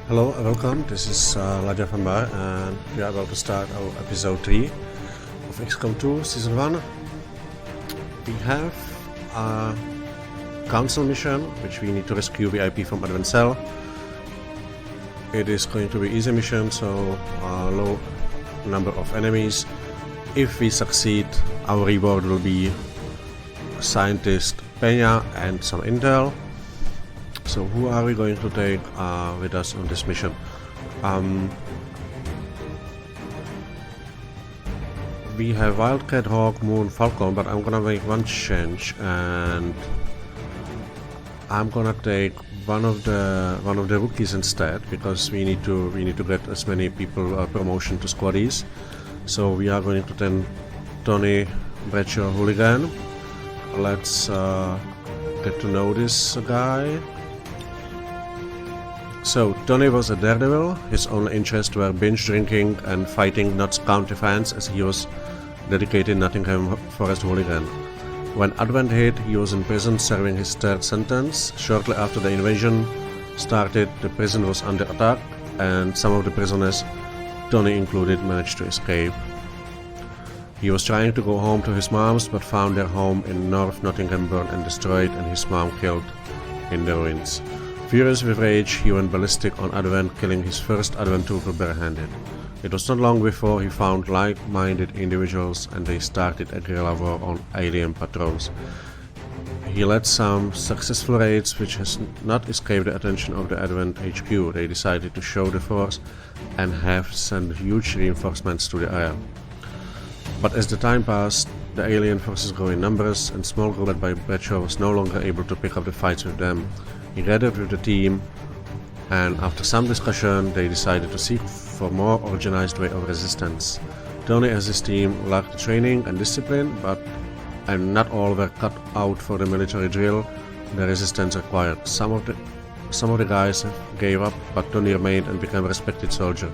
Hello and welcome, this is Ladja van Baar and we are about to start our episode 3 of XCOM2 Season 1. We have a council mission which we need to rescue VIP from Advent Cell. It is going to be easy mission, so low number of enemies. If we succeed, our reward will be Scientist Peña and some intel. So who are we going to take with us on this mission? We have Wildcat, Hawk, Moon, Falcon, but I'm gonna make one change and I'm gonna take one of the rookies instead, because we need to get as many people promotion to squaddies. So we are going to take Tony Bradshaw Hooligan. Let's get to know this guy. So, Tony was a daredevil. His only interests were binge drinking and fighting Notts County fans, as he was dedicated Nottingham Forest hooligan. When Advent hit, he was in prison serving his third sentence. Shortly after the invasion started, the prison was under attack, and some of the prisoners, Tony included, managed to escape. He was trying to go home to his mom's, but found their home in North Nottingham burned and destroyed, and his mom killed in the ruins. Furious with rage, he went ballistic on Advent, killing his first Advent trooper barehanded. It was not long before he found like-minded individuals and they started a guerrilla war on alien patrols. He led some successful raids which has not escaped the attention of the Advent HQ. They decided to show the force and have sent huge reinforcements to the area. But as the time passed, the alien forces grew in numbers, and small group led by Bradshaw was no longer able to pick up the fights with them. He gathered with the team, and after some discussion they decided to seek for more organized way of resistance. Tony as his team lacked training and discipline, and not all were cut out for the military drill the resistance required. Some of the guys gave up, but Tony remained and became a respected soldier.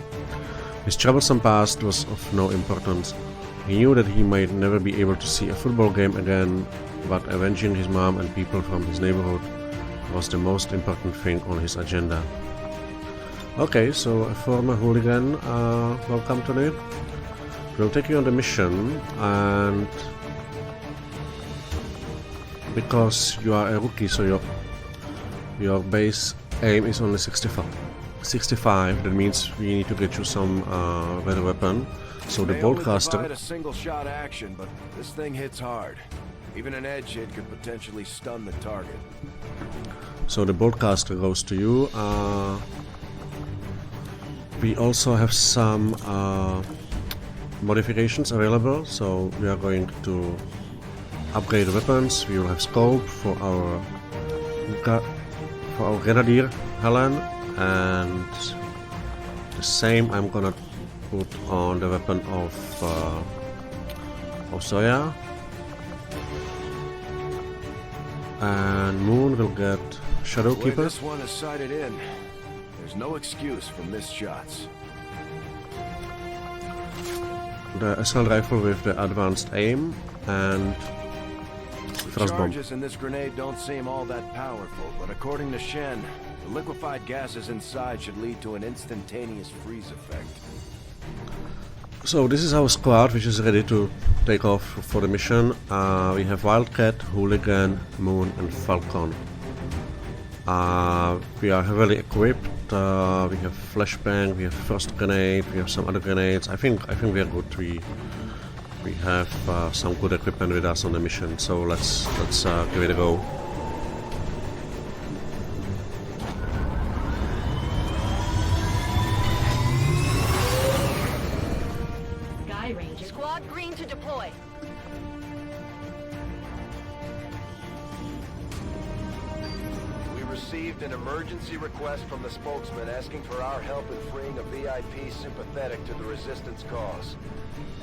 His troublesome past was of no importance. He knew that he might never be able to see a football game again, but avenging his mom and people from his neighborhood was the most important thing on his agenda. Okay, so a former hooligan, welcome to me. We'll take you on the mission, and because you are a rookie, so your base aim is only 65. That means we need to get you some better weapon. So the boltcaster. A single shot action, but this thing hits hard. Even an edge hit could potentially stun the target. So the boltcaster goes to you. We also have some modifications available. So we are going to upgrade the weapons. We will have scope for our grenadier Helen, and the same I'm gonna put on the weapon of Zoya. And Moon will get Shadow Keeper. This one is sighted in. There's no excuse for missed shots. The assault rifle with the advanced aim and frost bomb. Charges in this grenade don't seem all that powerful, but according to Shen, the liquefied gases inside should lead to an instantaneous freeze effect. So this is our squad, which is ready to take off for the mission. We have Wildcat, Hooligan, Moon and Falcon. We are heavily equipped. We have flashbang, we have frost grenade, we have some other grenades. I think we are good. We have some good equipment with us on the mission. So let's give it a go. Squad green to deploy. We received an emergency request from the spokesman asking for our help in freeing a VIP sympathetic to the resistance cause.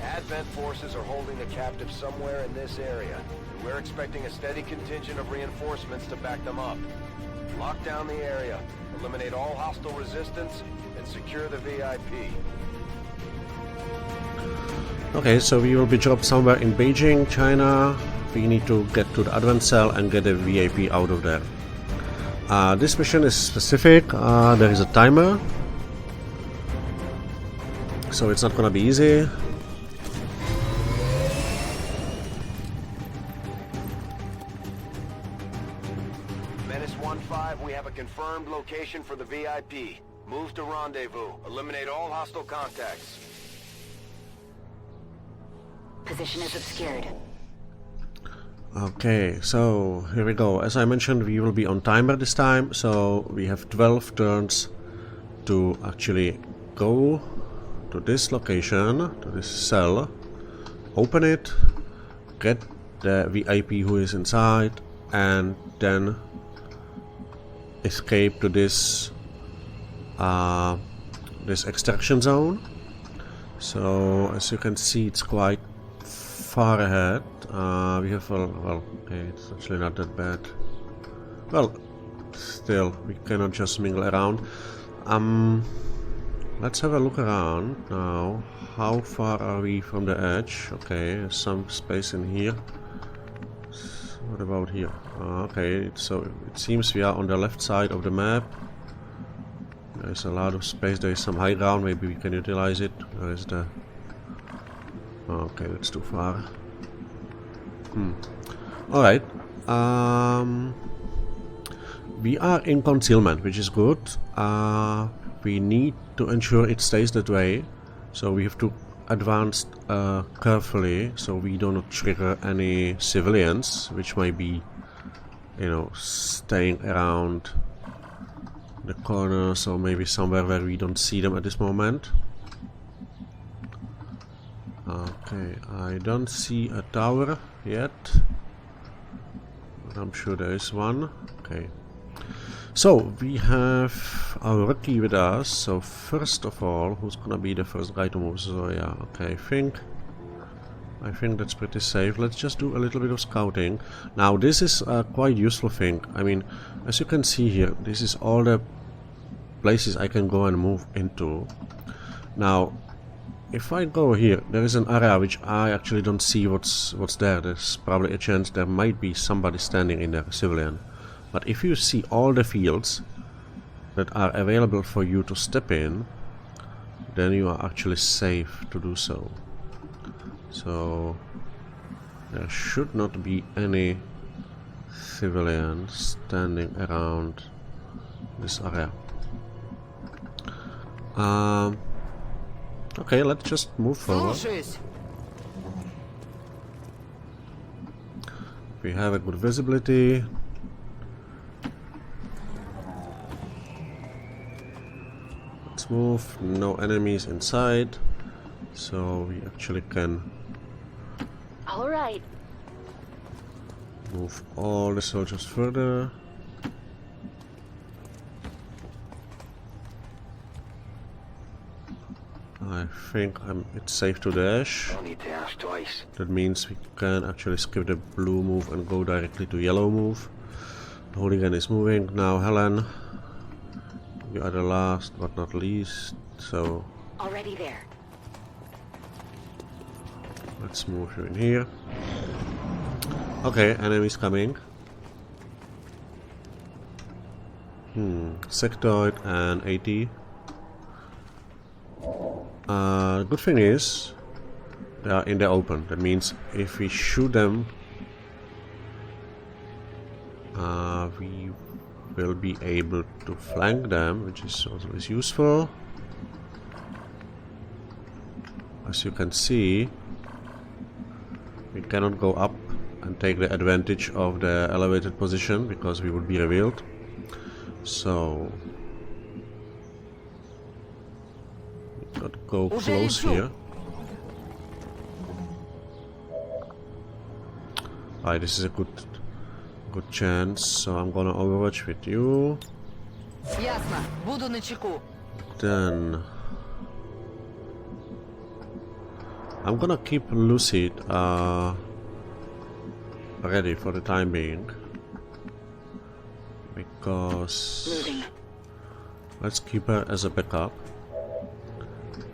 Advent forces are holding a captive somewhere in this area, and we're expecting a steady contingent of reinforcements to back them up. Lock down the area, eliminate all hostile resistance, and secure the VIP. Okay, so we will be dropped somewhere in Beijing, China. We need to get to the Advent Cell and get a VIP out of there. This mission is specific. There is a timer. so it's not gonna be easy. Menace 1-5, we have a confirmed location for the VIP. Move to rendezvous. Eliminate all hostile contacts. Position is obscured. Okay, so here we go. As I mentioned, we will be on timer this time, so we have 12 turns to actually go to this location, to this cell, open it, get the VIP who is inside, and then escape to this this extraction zone. So as you can see, it's quite far ahead. We have well, okay, it's actually not that bad. Well, still, we cannot just mingle around. Let's have a look around now. How far are we from the edge? Okay, there's some space in here. What about here? Okay, so it seems we are on the left side of the map. There's a lot of space. There is some high ground. Maybe we can utilize it. Where is the... Okay, that's too far. Alright. We are in concealment, which is good. We need to ensure it stays that way. So we have to advance carefully, so we do not trigger any civilians, which might be, you know, staying around the corners or maybe somewhere where we don't see them at this moment. Okay, I don't see a tower yet, but I'm sure there is one. Okay, so we have our rookie with us. So first of all, who's gonna be the first guy to move? So yeah, okay, I think that's pretty safe. Let's just do a little bit of scouting. Now this is a quite useful thing. I mean, as you can see here, this is all the places I can go and move into. Now if I go here, there is an area which I actually don't see what's there. There's probably a chance there might be somebody standing in there, a civilian. But if you see all the fields that are available for you to step in, then you are actually safe to do so. So there should not be any civilians standing around this area. Okay, let's just move forward. We have a good visibility. Let's move. No enemies inside, so we actually can All right. move all the soldiers further. I think it's safe to dash. Don't need to ask twice. That means we can actually skip the blue move and go directly to yellow move. The hooligan is moving. Now Helen, you are the last but not least, so Already there. let's move you in here. Okay, enemies coming. Sectoid and 80. Good thing is they are in the open. That means if we shoot them, we will be able to flank them, which is always useful. As you can see, we cannot go up and take the advantage of the elevated position because we would be revealed. So got to go close here. Alright, this is a good chance, so I'm gonna overwatch with you. Ясно. Буду начеку. Then I'm gonna keep Lucid ready for the time being, because Moving. let's keep her as a backup.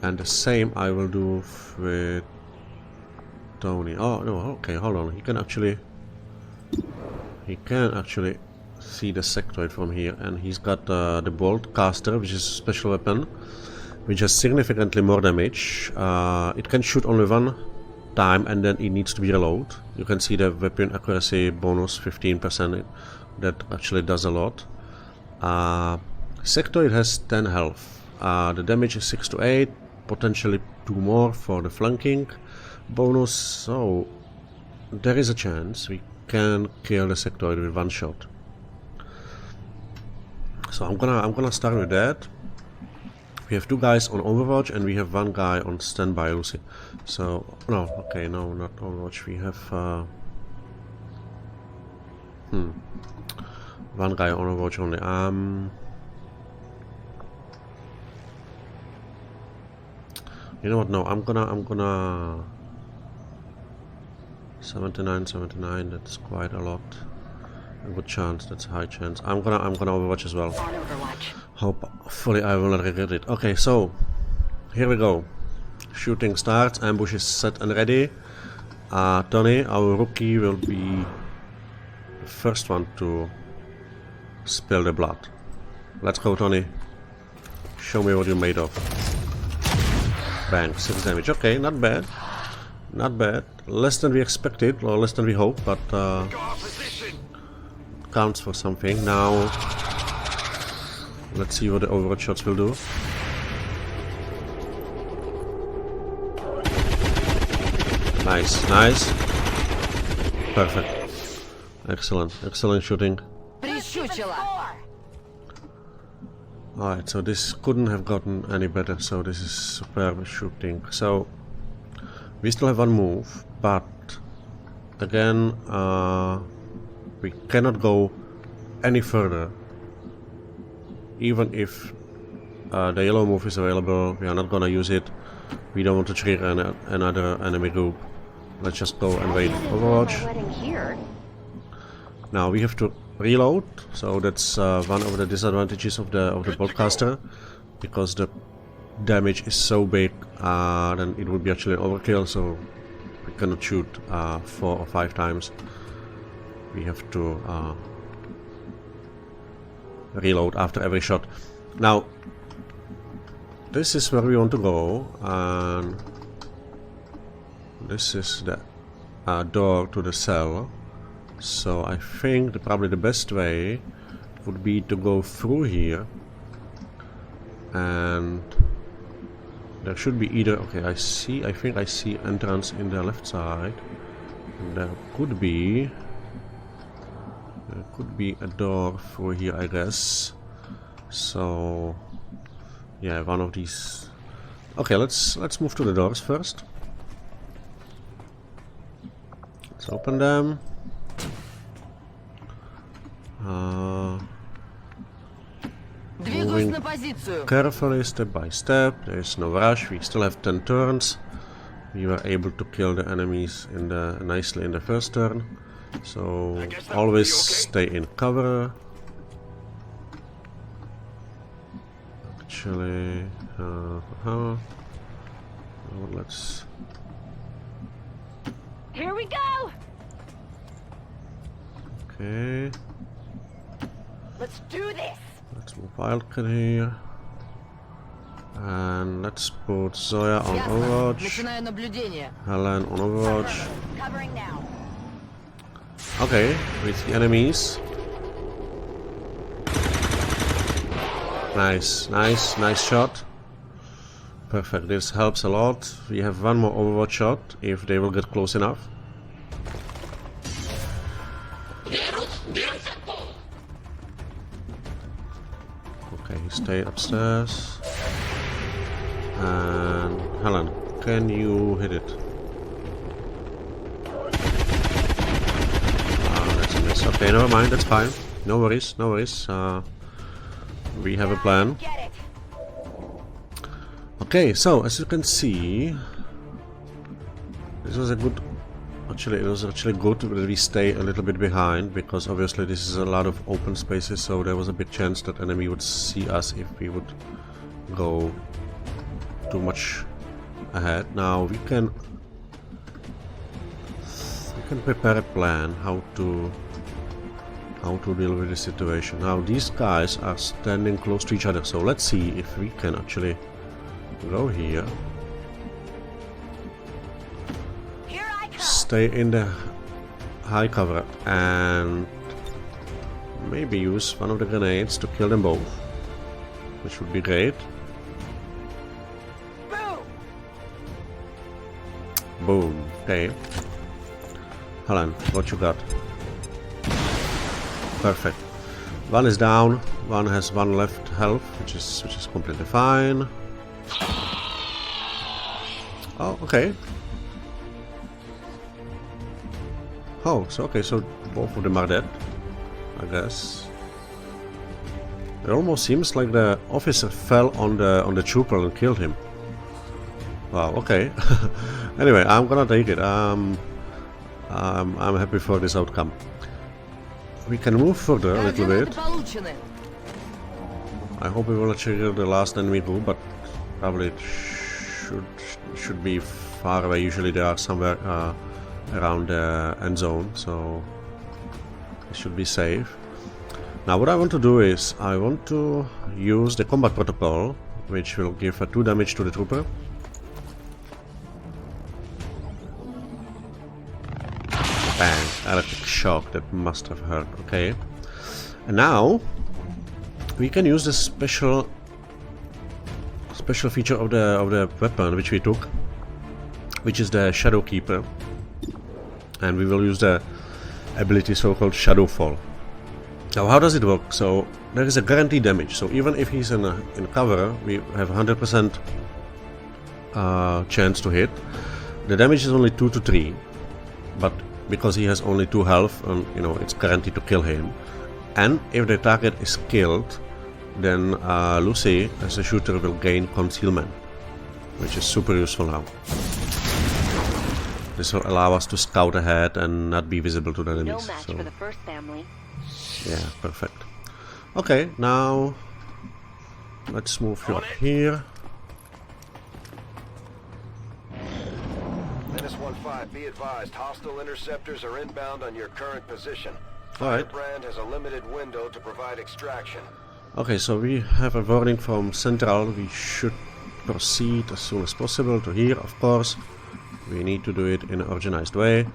And the same I will do with Tony. Oh no, okay, hold on. He can actually see the sectoid from here, and he's got the bolt caster, which is a special weapon. which has significantly more damage. It can shoot only one time and then it needs to be reload. You can see the weapon accuracy bonus 15%. That actually does a lot. Sectoid has 10 health. The damage is 6 to 8, potentially 2 more for the flanking bonus. So there is a chance we can kill the sectoid with one shot. So I'm gonna start with that. We have 2 guys on Overwatch and we have 1 guy on standby, Lucy. So no, okay, no, not Overwatch. We have 1 guy on Overwatch only. You know what? No, I'm gonna 79. That's quite a lot. A good chance. That's a high chance. I'm gonna Overwatch as well. On Overwatch. Hopefully I will not regret it. Okay, so here we go. Shooting starts. Ambush is set and ready. Tony, our rookie, will be the first one to spill the blood. Let's go, Tony. Show me what you're made of. Bang, 6 damage. Okay, not bad. Not bad. Less than we expected, or less than we hoped, but counts for something. Now, let's see what the Overwatch shots will do. Nice, nice. Perfect. Excellent, excellent shooting. Alright, so this couldn't have gotten any better, so this is superb shooting. So, we still have 1 move, but again, we cannot go any further. Even if the yellow move is available, we are not gonna use it. We don't want to trigger another enemy group. Let's just go and wait. Overwatch. Now we have to reload, so that's one of the disadvantages of the broadcaster, because the damage is so big, then it would be actually overkill. So we cannot shoot 4 or 5 times. We have to reload after every shot. Now this is where we want to go, and this is the door to the cell. So I think probably the best way would be to go through here, and there should be either, okay, I think I see entrance in the left side, and there could be a door through here, I guess. So yeah, one of these. Okay, let's move to the doors first. Let's open them. Moving carefully, step by step. There is no rush. We still have 10 turns. We were able to kill the enemies nicely in the first turn. So always stay in cover. Actually, let's. Here we go. Okay. Let's do this. Let's move Wildcat here. And let's put Zoya on Overwatch. Helen on Overwatch. Covering now. Okay, with the enemies. Nice shot. Perfect, this helps a lot. We have 1 more Overwatch shot if they will get close enough. Okay, stay upstairs. And Helen, can you hit it? That's a miss. Okay, never mind, that's fine. No worries, no worries. We have a plan. Okay, so as you can see, this was a good. Actually, it was actually good that we stay a little bit behind, because obviously this is a lot of open spaces, so there was a big chance that enemy would see us if we would go too much ahead. Now we can prepare a plan how to deal with the situation. Now these guys are standing close to each other, so let's see if we can actually Go here. Here I come. Stay in the high cover and maybe use one of the grenades to kill them both, which would be great. Boom. Boom. Okay. Helen, what you got? Perfect. One is down. One has one left health, which is completely fine. Oh, okay. Oh, so okay, so both of them are dead, I guess. It almost seems like the officer fell on the trooper and killed him. Wow. Okay. Anyway, I'm gonna take it. I'm happy for this outcome. We can move further a little Координаты bit. получены. I hope we will trigger the last enemy too, but probably it should be far away. Usually they are somewhere around the end zone, so it should be safe. Now what I want to do is I want to use the combat protocol, which will give a 2 damage to the trooper. Bang! Electric shock, that must have hurt. Okay. And now we can use the special feature of the weapon which we took, which is the Shadow Keeper, and we will use the ability so-called Shadow Fall. Now how does it work? So there is a guaranteed damage, so even if he's in cover we have 100% chance to hit. The damage is only 2 to 3, but because he has only 2 health, you know, it's guaranteed to kill him. And if the target is killed, then Lucy as a shooter will gain concealment, which is super useful now. This will allow us to scout ahead and not be visible to the No enemies. match So for the first family. yeah, perfect. Okay, now let's move you up here. -15, be advised, hostile interceptors are inbound on your current position. Alright. Brand has a limited window to provide extraction. Okay, so we have a warning from Central. We should proceed as soon as possible to here, of course. We need to do it in an organized way.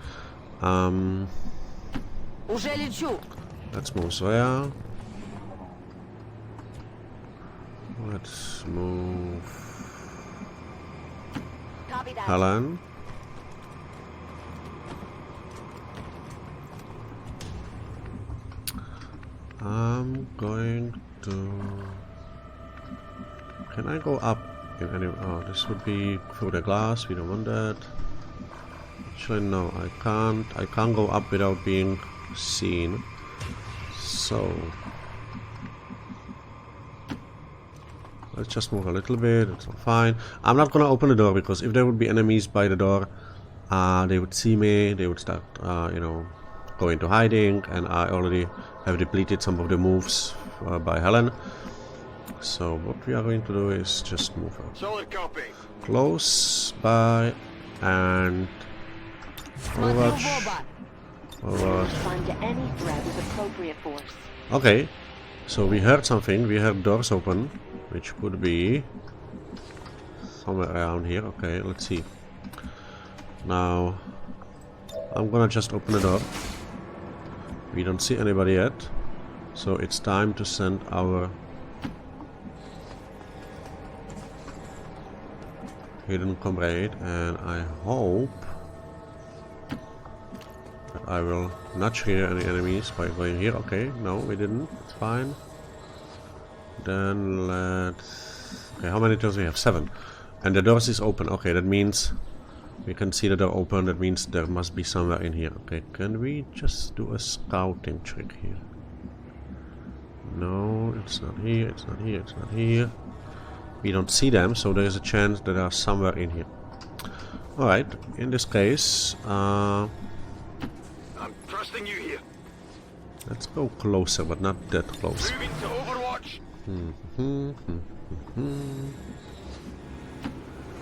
Уже лечу. Let's move Zoya. Let's move Copy that. Helen. I'm going to... Can I go up in any... Oh, this would be through the glass. We don't want that. Actually, no, I can't. I can't go up without being seen. So... let's just move a little bit. It's all fine. I'm not gonna open the door because if there would be enemies by the door, they would see me. They would start, you know, go into hiding, and I already have depleted some of the moves by Helen. So what we are going to do is just move her Solid copy. close by and Смотрю forward. в оба. Forward. Respond to any threat with appropriate force. Okay, so we heard something. We heard doors open, which could be somewhere around here. Okay, let's see. Now I'm gonna just open the door. We don't see anybody yet, so it's time to send our hidden comrade, and I hope that I will not trigger any enemies by going here. Okay, no, we didn't. It's fine. Then let's... Okay, how many doors we have? 7. And the doors is open. Okay, that means we can see the door open. That means there must be somewhere in here. Okay, can we just do a scouting trick here? No, it's not here, it's not here, it's not here. We don't see them, so there is a chance that they are somewhere in here. Alright, in this case, I'm trusting you here. let's go closer, but not that close. Moving to Overwatch.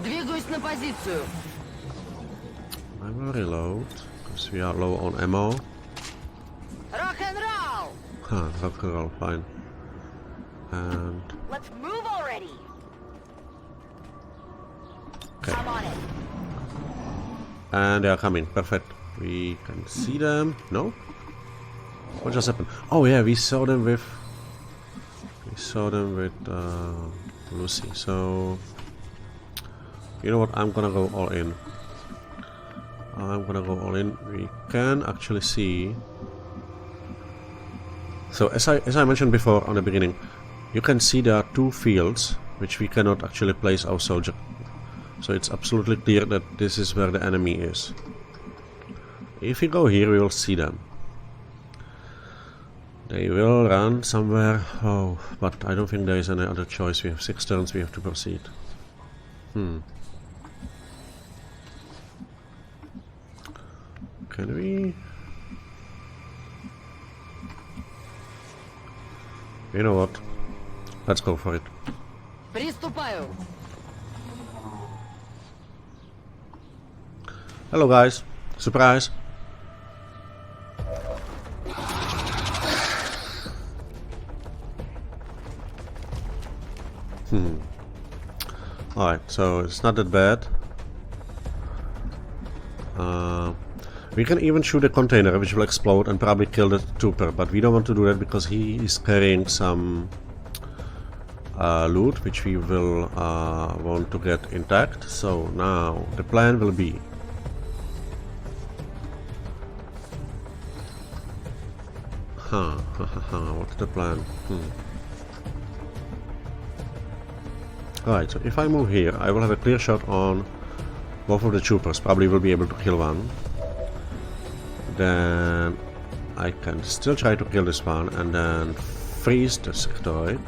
Двигаюсь на позицию. I will reload, because we are low on ammo. Рок-н-ролл! Huh, rock and roll, fine. And Let's move already. on it. And they are coming. Perfect. We can see them. No? What just happened? Oh yeah, we saw them with Lucy. So you know what? I'm gonna go all in. We can actually see. So as I mentioned before on the beginning, you can see there are two fields which we cannot actually place our soldier. So it's absolutely clear that this is where the enemy is. If we go here, we will see them. They will run somewhere. Oh, but I don't think there is any other choice. We have 6 turns, we have to proceed. Can we? You know what? Let's go for it. Приступаю. Hello guys. Surprise. Alright, so it's not that bad. We can even shoot a container which will explode and probably kill the trooper, but we don't want to do that because he is carrying some loot which we will want to get intact. So now the plan will be what's the plan? Alright, so if I move here, I will have a clear shot on both of the troopers. Probably will be able to kill one. Then I can still try to kill this one and then freeze the sectoid.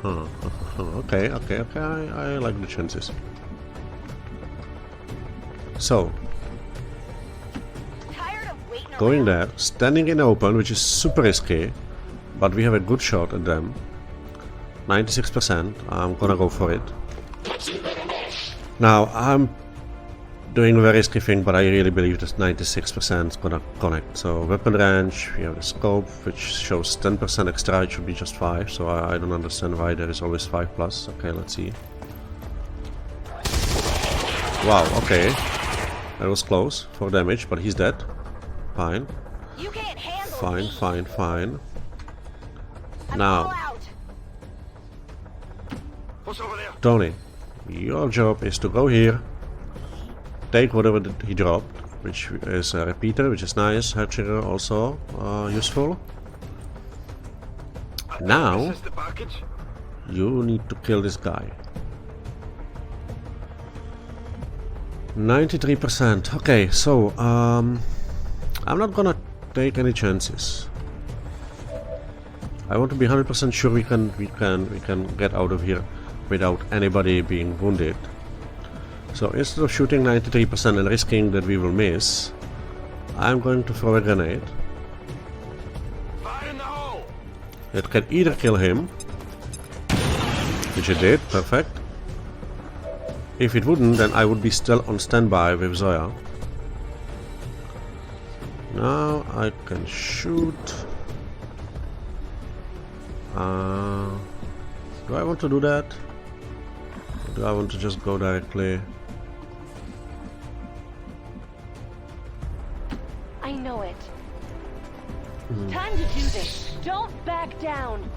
Okay, I like the chances. So, going there, standing in the open, which is super risky, but we have a good shot at them. 96%, I'm gonna go for it. Now, I'm doing a very risky thing, but I really believe that 96% is gonna connect. So, weapon range, we have the scope, which shows 10% extra, it should be just 5, so I don't understand why there is always 5 plus. Okay, let's see. Wow, okay. That was close for damage, but he's dead. Fine. You can't handle Fine. I'm Now, all out. What's over there? Tony, your job is to go here, take whatever he dropped, which is a repeater, which is nice, hatcher also useful. Now, Is this the package? you need to kill this guy. 93%. Okay, so I'm not gonna take any chances. I want to be 100% sure we can get out of here without anybody being wounded. So instead of shooting 93% and risking that we will miss, I'm going to throw a grenade. Fire in the hole! It can either kill him, which it did, perfect. If it wouldn't, then I would be still on standby with Zoya. Now I can shoot. Do I want to do that? Or do I want to just go directly? I know it. Time to do this. Don't back down.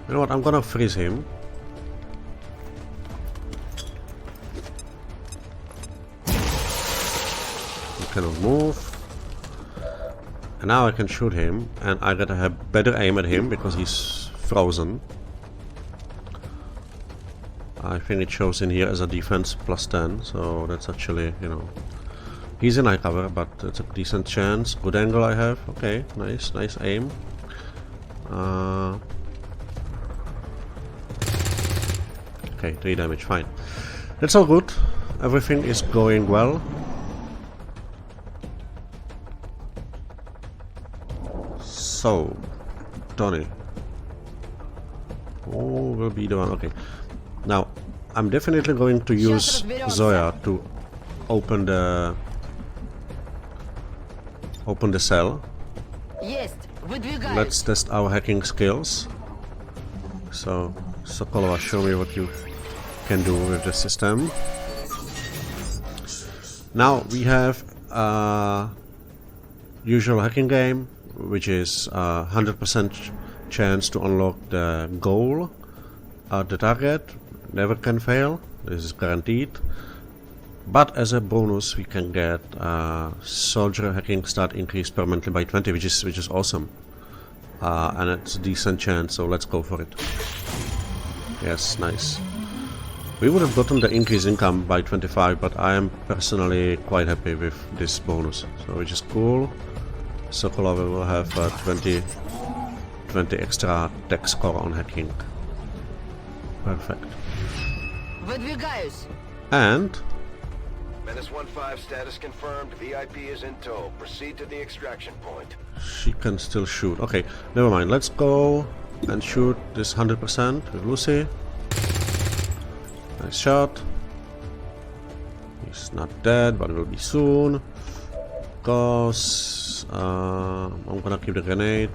You know what? I'm gonna freeze him. He cannot move. And now I can shoot him, and I gotta have better aim at him because he's frozen. I think it shows in here as a defense plus 10, so that's actually, you know, he's in high cover, but it's a decent chance. Good angle I have. Okay, nice aim. Okay, 3 damage, fine. That's all good. Everything is going well. So, Tony. Oh, will be the one. Okay. Now, I'm definitely going to use Zoya to open the cell. Есть. Выдвигаюсь. Let's test our hacking skills. So, Sokolova, show me what you can do with the system. Now we have a usual hacking game, which is 100% chance to unlock the goal, the target, never can fail, this is guaranteed. But as a bonus we can get soldier hacking stat increased permanently by 20, which is awesome. And it's a decent chance, so let's go for it. Yes, nice. We would have gotten the increased income by 25, but I am personally quite happy with this bonus, so which is cool. Sokolova will have 20 extra tech score on hacking. Perfect. Выдвигаюсь. And Menace 1-5 status confirmed. VIP is in tow. Proceed to the extraction point. she can still shoot. Okay, never mind. Let's go and shoot this 100% with Lucy. Nice shot. He's not dead, but will be soon. Because I'm gonna keep the grenade.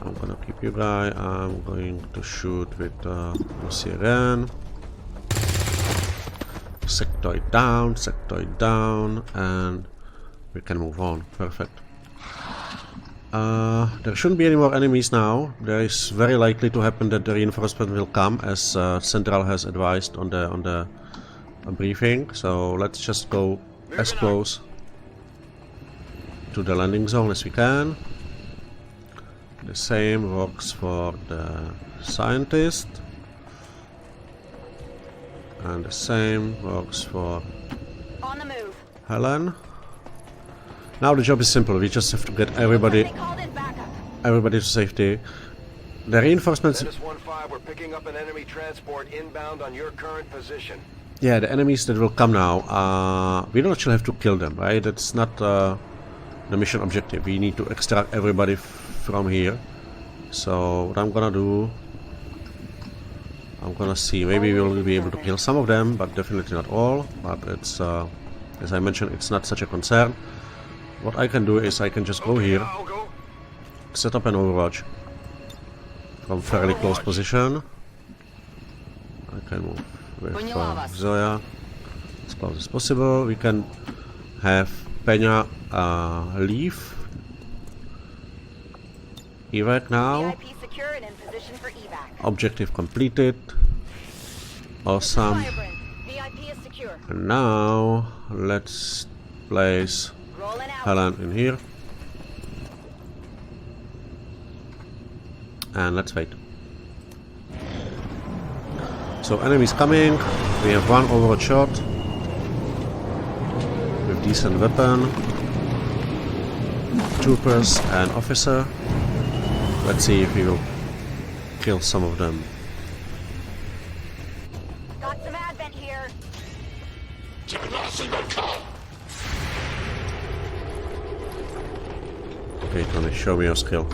I'm gonna keep you guy. I'm going to shoot with Lucy again. Sectoid down, and we can move on. Perfect. There shouldn't be any more enemies now. There is very likely to happen that the reinforcement will come, as Central has advised on the briefing. So let's just go as close to the landing zone as we can. The same works for the scientist. And the same works for On the move. Helen. Now the job is simple. We just have to get everybody to safety. The reinforcements. Menace 1-5, we're picking up an enemy transport inbound on your current position. Yeah, the enemies that will come now. We don't actually have to kill them, right? That's not the mission objective. We need to extract everybody from here. So what I'm gonna do, I'm gonna see, maybe we'll be able to kill some of them, but definitely not all. But it's, as I mentioned, it's not such a concern. What I can do is I can just go here, set up an overwatch from fairly close position. I can move with Zoya as close as possible. We can have Peña leave. Evac now. VIP secured and in position for evac. Objective completed. Awesome. VIP is secure. And now let's place Rolling out. Helen in here. And let's wait. So enemies coming. We have one overwatch shot with decent weapon. Troopers and officer. Let's see if we will kill some of them. Got some advent here. Okay, Tony, show me your skill.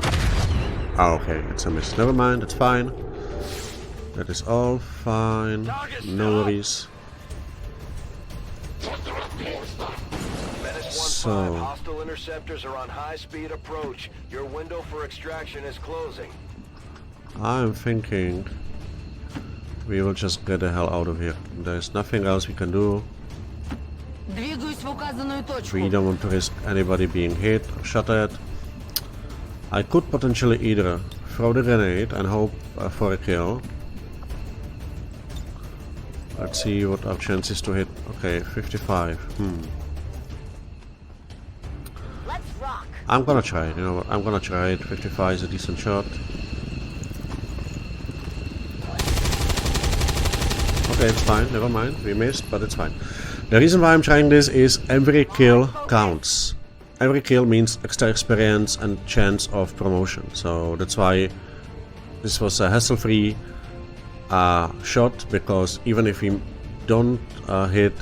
Oh, okay, it's a miss. Never mind, it's fine. That is all fine. No worries. So, Hostile interceptors are on high-speed approach. Your window for extraction is closing. I'm thinking we will just get the hell out of here. There's nothing else we can do. Двигаюсь в указанную точку. We don't want to risk anybody being hit or shot at. I could potentially either throw the grenade and hope for a kill. Let's see what our chances to hit. Okay, 55. Let's rock. I'm gonna try it, you know what? I'm gonna try it. 55 is a decent shot. Okay, it's fine. Never mind. We missed, but it's fine. The reason why I'm trying this is every kill counts. Every kill means extra experience and chance of promotion. So that's why this was a hassle-free shot, because even if we don't hit,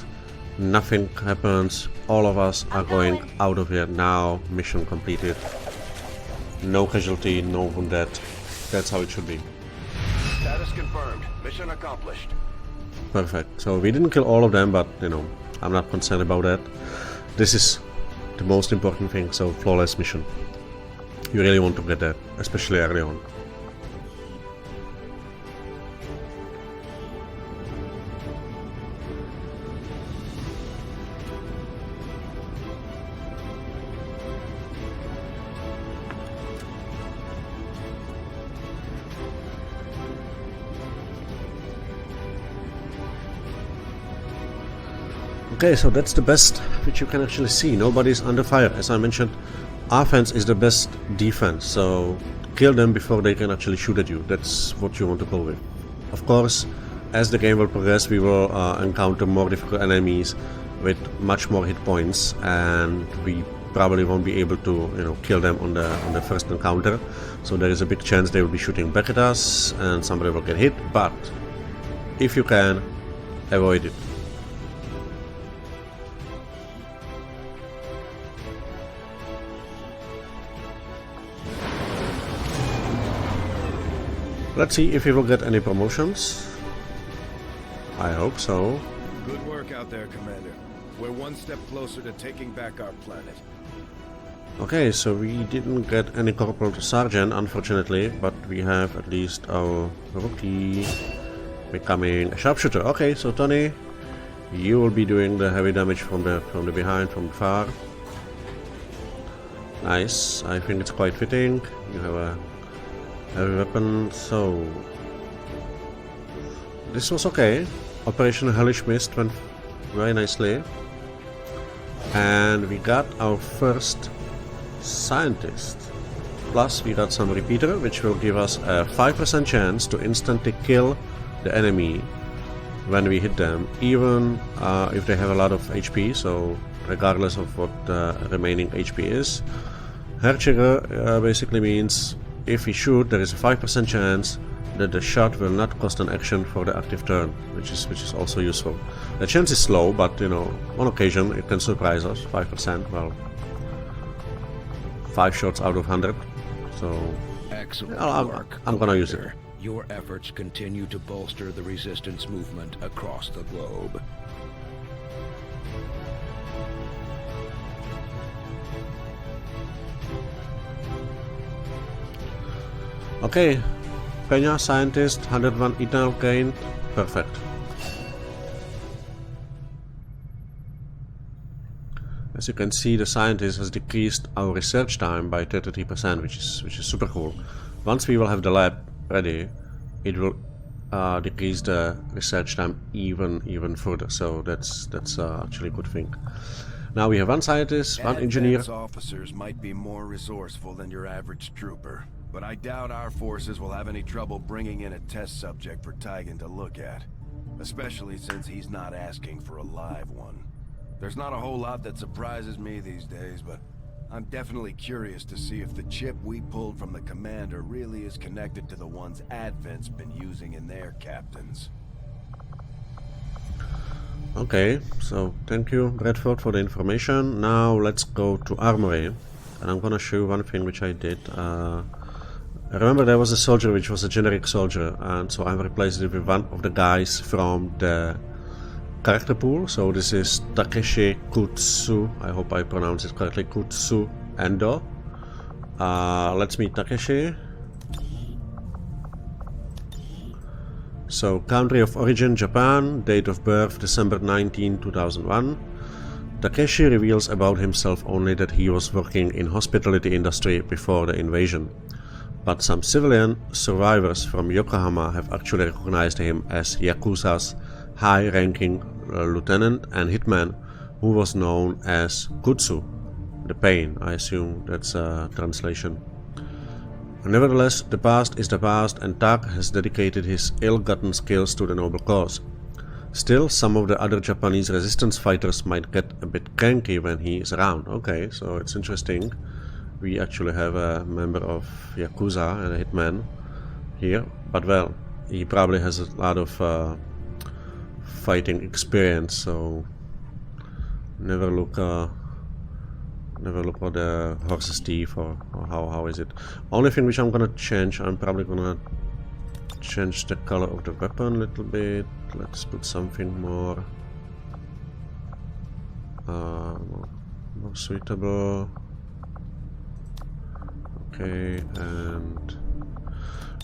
nothing happens. All of us are going out of here now. Mission completed. No casualty, no wounded. That's how it should be. Status confirmed. Mission accomplished. Perfect. So we didn't kill all of them, but you know, I'm not concerned about that. This is the most important thing, so flawless mission. You really want to get that, especially early on. Okay, so that's the best which you can actually see. Nobody's under fire. As I mentioned, offense is the best defense, so kill them before they can actually shoot at you. That's what you want to go with. Of course, as the game will progress, we will encounter more difficult enemies with much more hit points, and we probably won't be able to, kill them on the first encounter. So there is a big chance they will be shooting back at us, and somebody will get hit. But if you can, avoid it. Let's see if we will get any promotions. I hope so. Good work out there, Commander. We're one step closer to taking back our planet. Okay, so we didn't get any Corporal to Sergeant, unfortunately, but we have at least our rookie becoming a sharpshooter. Okay, so Tony, you will be doing the heavy damage from the behind, from far. Nice. I think it's quite fitting. You have a heavy weapon, so this was okay. Operation Hellish Mist went very nicely, and we got our first scientist. Plus we got some repeater, which will give us a 5% chance to instantly kill the enemy when we hit them, even if they have a lot of HP, so regardless of what the remaining HP is. Hertrigger basically means if we shoot, there is a 5% chance that the shot will not cost an action for the active turn, which is also useful. The chance is low, but on occasion it can surprise us. 5%, well, 5 shots out of 100. So Excellent work, I'm gonna use it. Your efforts continue to bolster the resistance movement across the globe. Okay, Peña, scientist, 101 eternal gain, perfect. As you can see, the scientist has decreased our research time by 33%, which is super cool. Once we will have the lab ready, it will decrease the research time even further. So that's actually a good thing. Now we have one scientist, one engineer. Advanced officers might be more resourceful than your average trooper, but I doubt our forces will have any trouble bringing in a test subject for Tygan to look at, especially since he's not asking for a live one. There's not a whole lot that surprises me these days, but I'm definitely curious to see if the chip we pulled from the commander really is connected to the ones Advent's been using in their captains. Okay, so thank you, Bradford, for the information. Now let's go to Armory, and I'm gonna show you one thing which I did. Remember, there was a soldier which was a generic soldier, and so I replaced it with one of the guys from the character pool. So this is Takeshi Kutsu. I hope I pronounce it correctly. Kutsu Endo. Let's meet Takeshi. So, country of origin Japan, date of birth December 19, 2001. Takeshi reveals about himself only that he was working in hospitality industry before the invasion. But some civilian survivors from Yokohama have actually recognized him as Yakuza's high-ranking lieutenant and hitman who was known as Kutsu, the pain. I assume that's a translation. Nevertheless, the past is the past, and Tak has dedicated his ill-gotten skills to the noble cause. Still, some of the other Japanese resistance fighters might get a bit cranky when he is around. Okay, so it's interesting. We actually have a member of Yakuza and a hitman here, but well, he probably has a lot of fighting experience, so never look for the horse's teeth or how is it. Only thing which I'm gonna change, I'm probably gonna change the color of the weapon a little bit. Let's put something more suitable. Okay, and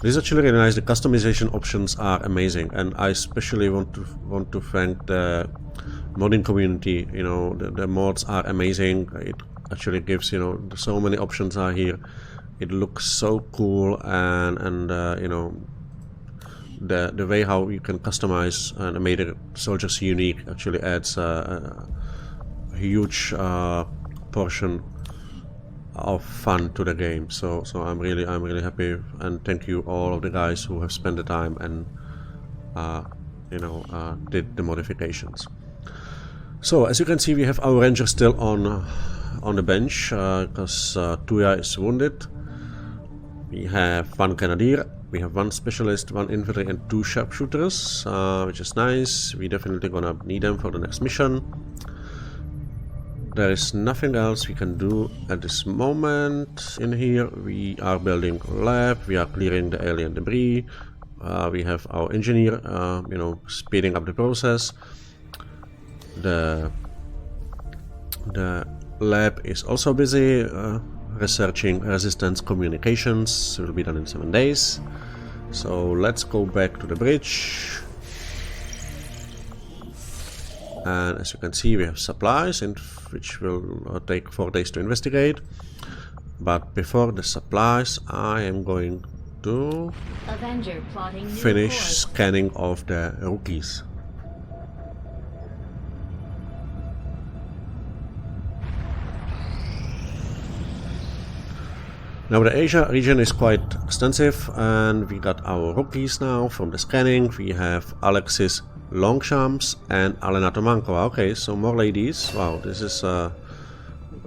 this is actually really nice. The customization options are amazing, and I especially want to thank the modding community. The mods are amazing. It actually gives, so many options are here. It looks so cool, and the way how you can customize and make the soldiers unique actually adds a huge portion of fun to the game. So I'm really happy, and thank you all of the guys who have spent the time and did the modifications. So as you can see, we have our ranger still on the bench because Tuya is wounded. We have one grenadier, we have one specialist, one infantry, and 2 sharpshooters, which is nice. We definitely gonna need them for the next mission. There is nothing else we can do at this moment in here. We are building a lab, we are clearing the alien debris, we have our engineer, speeding up the process. The lab is also busy researching resistance communications. It will be done in 7 days. So let's go back to the bridge. And as you can see, we have supplies, which will take 4 days to investigate. But before the supplies, I am going to finish scanning of the rookies. Now the Asia region is quite extensive, and we got our rookies now from the scanning. We have Alexis Longchamps and Alena Tomankova. Okay, so more ladies. Wow, this is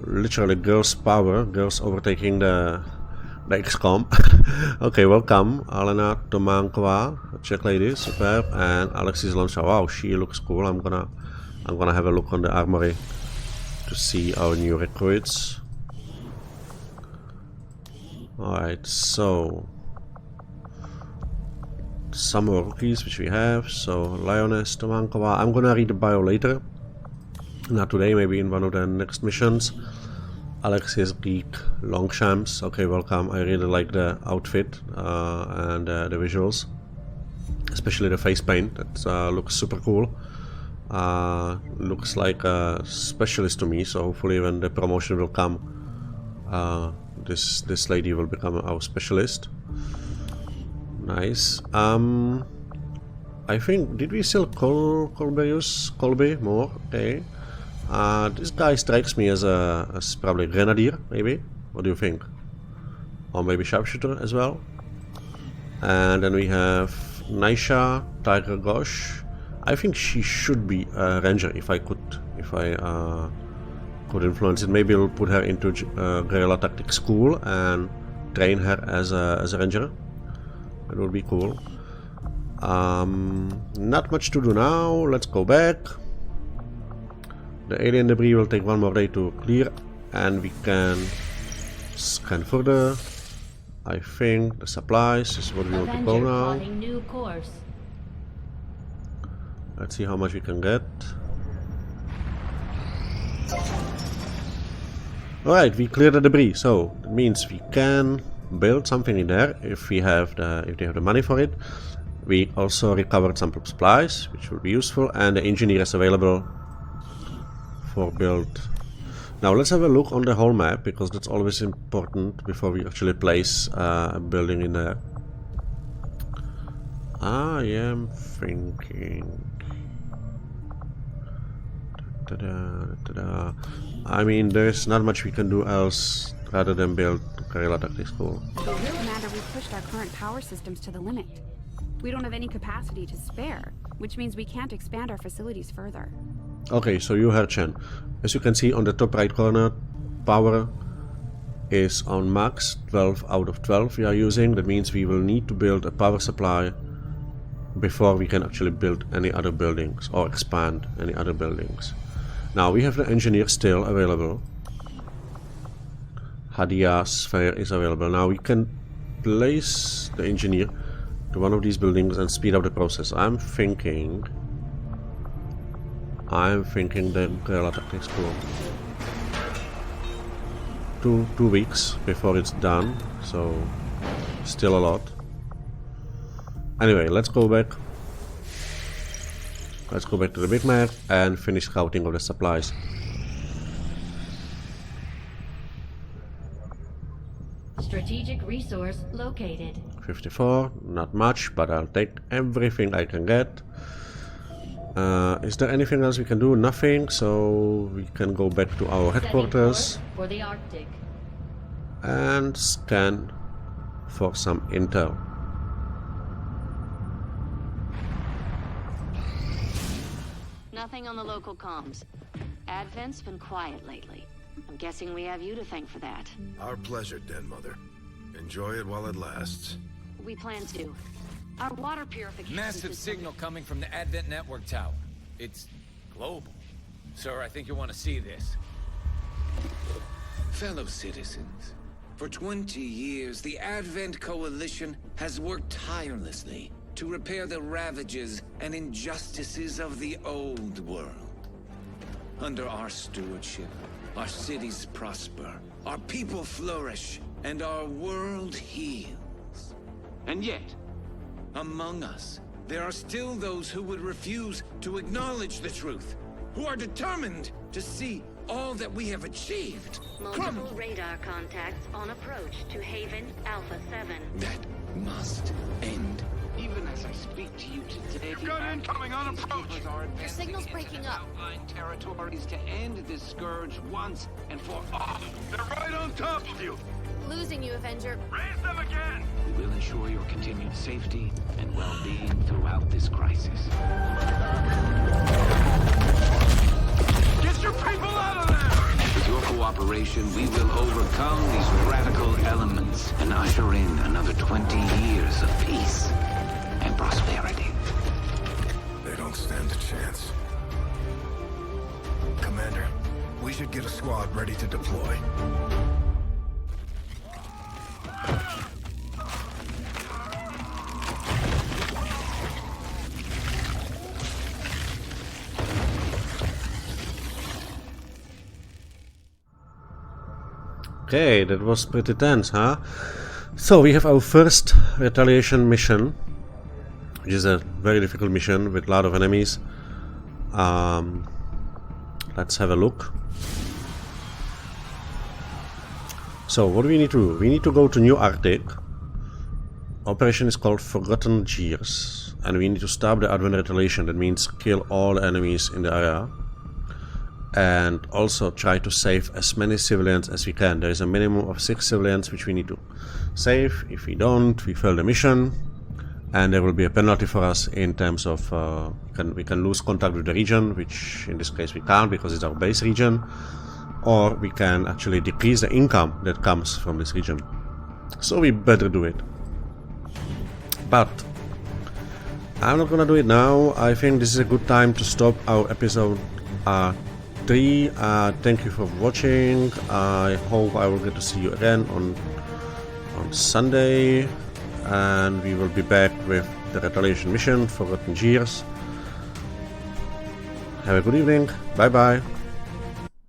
literally girls' power, girls overtaking the XCOM. Okay, welcome Alena Tomankova, Czech lady, superb, and Alexis Longchamps. Wow, she looks cool. I'm gonna have a look on the armory to see our new recruits. Alright, so some more rookies which we have. So Lioness Tomankova, I'm gonna read the bio later, not today, maybe in one of the next missions. Alexis Geek Longchamps, okay, welcome. I really like the outfit and the visuals, especially the face paint. That looks super cool. Looks like a specialist to me, so hopefully when the promotion will come, this lady will become our specialist. Nice. I think, did we still call Colby more? Okay. This guy strikes me as probably grenadier, maybe. What do you think? Or maybe sharpshooter as well. And then we have Naisha Tiger Gosh. I think she should be a ranger if I could influence it. Maybe we'll put her into guerrilla tactics school and train her as a ranger. That would be cool. Not much to do now. Let's go back. The alien debris will take 1 more day to clear, and we can scan further. I think the supplies is what we want to go now. Let's see how much we can get. Alright, we cleared the debris, so that means we can build something in there if they have the money for it. We also recovered some supplies, which will be useful, and the engineer is available for build. Now let's have a look on the whole map, because that's always important before we actually place a building in there. I am thinking... I mean, there's not much we can do else rather than build guerrilla tactics school. Commander, we've pushed our current power systems to the limit. We don't have any capacity to spare, which means we can't expand our facilities further. Okay, so you heard Chen. As you can see on the top right corner, power is on max, 12 out of 12 we are using. That means we will need to build a power supply before we can actually build any other buildings or expand any other buildings. Now we have the engineer still available. Hadia sphere is available. Now we can place the engineer to one of these buildings and speed up the process. I'm thinking the guerrilla tactics school. 2 weeks before it's done, so still a lot. Anyway, let's go back. Let's go back to the big map and finish scouting of the supplies. Strategic resource located. 54, not much, but I'll take everything I can get. Is there anything else we can do? Nothing, so we can go back to our headquarters For the Arctic. and scan for some intel. Nothing on the local comms. Advent's been quiet lately. I'm guessing we have you to thank for that. Our pleasure, Den Mother. Enjoy it while it lasts. We plan to. Our water purification Massive system- signal coming from the Advent network tower. It's global. Sir, I think you'll want to see this. Fellow citizens, for 20 years, the Advent Coalition has worked tirelessly to repair the ravages and injustices of the old world. Under our stewardship, our cities prosper, our people flourish, and our world heals. And yet, among us, there are still those who would refuse to acknowledge the truth, who are determined to see all that we have achieved. Multiple radar contacts on approach to Haven Alpha 7. That must end. Even as I speak to you today, You've got incoming on approach. Your signal's breaking up. outlying territories to end this scourge once and for all. They're right on top of you. Losing you, Avenger. Raise them again. We will ensure your continued safety and well-being throughout this crisis. Get your people out of there. With your cooperation, we will overcome these radical elements and usher in another 20 years of peace and prosperity. They don't stand a chance. Commander, we should get a squad ready to deploy. Okay, that was pretty tense, huh? So we have our first retaliation mission, which is a very difficult mission with a lot of enemies. Let's have a look. So what do we need to do? We need to go to New Arctic. Operation is called Forgotten Gears, and we need to stop the Advent retaliation. That means kill all the enemies in the area. And also try to save as many civilians as we can. There is a minimum of 6 civilians which we need to save. If we don't, we fail the mission, and there will be a penalty for us in terms of we can lose contact with the region, which in this case we can't because it's our base region, or we can actually decrease the income that comes from this region. So we better do it. But I'm not gonna do it now. I think this is a good time to stop our episode 3. Thank you for watching. I hope I will get to see you again on Sunday, and we will be back with the retaliation mission, Forgotten Gears. Have a good evening. Bye bye.